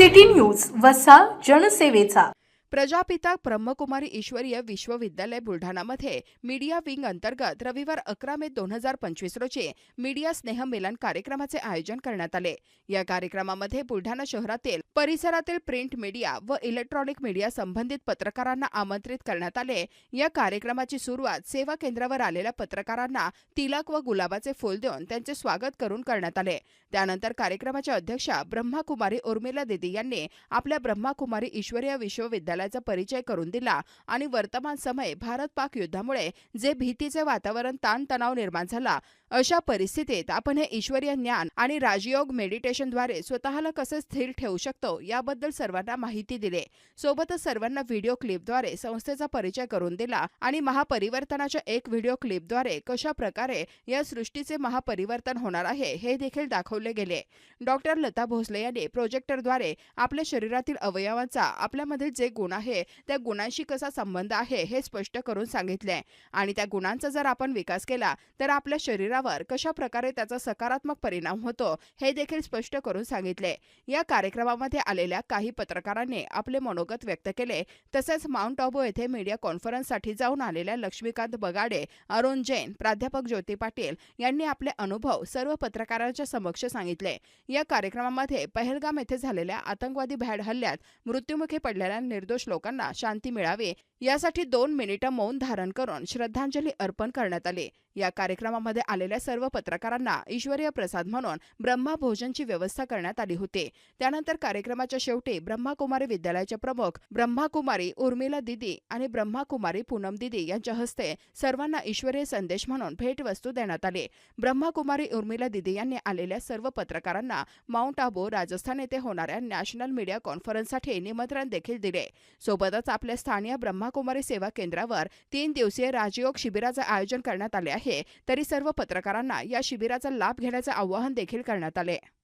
City news वसा जनसेवेचा प्रजापिता ब्रह्मकुमारी ईश्वरीय विश्वविद्यालय बुलढाणामध्ये मीडिया विंग अंतर्गत रविवार 11 मे 2025 रोजी मीडिया स्नेह मिलन कार्यक्रमाचे आयोजन करण्यात आले। या कार्यक्रमामध्ये बुलढाणा शहरातील परिसरातील प्रिंट मीडिया व इलेक्ट्रॉनिक मीडिया संबंधित पत्रकारांना आमंत्रित करण्यात आले। या कार्यक्रमाची सुरुवात सेवा केंद्रावर आलेल्या पत्रकारांना तिलक व गुलाबाचे फूल देऊन त्यांचे स्वागत करून करण्यात आले। त्यानंतर कार्यक्रमाच्या अध्यक्षा ब्रह्मकुमारी उर्मिला दीदी यांनी आपल्या ब्रह्मकुमारी ईश्वरीय विश्वविद्यालयाचा परिचय करून दिला आणि वर्तमान समय भारत-पाक युद्धामुळे जे भीतीचे वातावरण ताणतणाव निर्माण झाला, अशा परिस्थितीत आपण हे ईश्वरीय ज्ञान आणि राजयोग मेडिटेशनद्वारे स्वतःला कसे स्थिर ठेवू शकतो याबद्दल सर्वांना माहिती दिली। सोबतच सर्वांना व्हिडिओ क्लिपद्वारे संस्थेचा परिचय करून दिला आणि महापरिवर्तनाच्या एक व्हिडिओ क्लिपद्वारे कशा प्रकारे या सृष्टीचे महापरिवर्तन होणार आहे हे देखील दाखवले गेले। डॉक्टर लता भोसले यांनी प्रोजेक्टरद्वारे आपल्या शरीरातील अवयवांचा आपल्यामध्ये जे गुण आहे त्या गुणांशी कसा संबंध आहे हे स्पष्ट करून सांगितले आणि त्या गुणांचा जर आपण विकास केला तर आपल्या शरीरावर कशा प्रकारे त्याचा सकारात्मक परिणाम होतो हे देखील स्पष्ट करून सांगितले। या कार्यक्रमामध्ये आलेल्या काही पत्रकारांनी आपले मनोगत व्यक्त केले। तसेच माउंट आबू येथे मीडिया कॉन्फरन्ससाठी जाऊन आलेल्या लक्ष्मीकांत बगाडे, अरुण जैन, प्राध्यापक ज्योती पाटील यांनी आपले अनुभव सर्व पत्रकारांच्या समक्ष सांगितले। या कार्यक्रमामध्ये पहलगाम येथे झालेल्या आतंकवादी भ्याड हल्ल्यात मृत्युमुखी पडलेल्या निर्दोष लोकांना शांती मिळावी यासाठी 2 मिनिटे मौन धारण करून श्रद्धांजली अर्पण करण्यात आली। या कार्यक्रमामध्ये आलेल्या सर्व पत्रकारांना ईश्वरीय प्रसाद म्हणून ब्रह्मा भोजनची व्यवस्था करण्यात आली होती। त्यानंतर कार्यक्रमाच्या शेवटी ब्रह्मकुमारी विद्यालयाचे प्रमुख ब्रह्मकुमारी उर्मिला दीदी आणि ब्रह्मकुमारी पूनम दीदी यांच्या हस्ते सर्वांना ईश्वरीय संदेश म्हणून भेटवस्तू देण्यात आली। ब्रह्मकुमारी उर्मिला दीदी यांनी आलेल्या सर्व पत्रकारांना माउंट आबू राजस्थान येथे होणाऱ्या नॅशनल मीडिया कॉन्फरन्ससाठी निमंत्रण देखील दिले। सोबतच आपल्या स्थानिक ब्रह्मकुमारी सेवा केंद्रावर 3 दिवसीय राजयोग शिबिराचे आयोजन करण्यात आले आहे। तरी सर्व पत्रकारांना या शिबिराचा लाभ घेण्याचे आवाहन देखील करण्यात आले।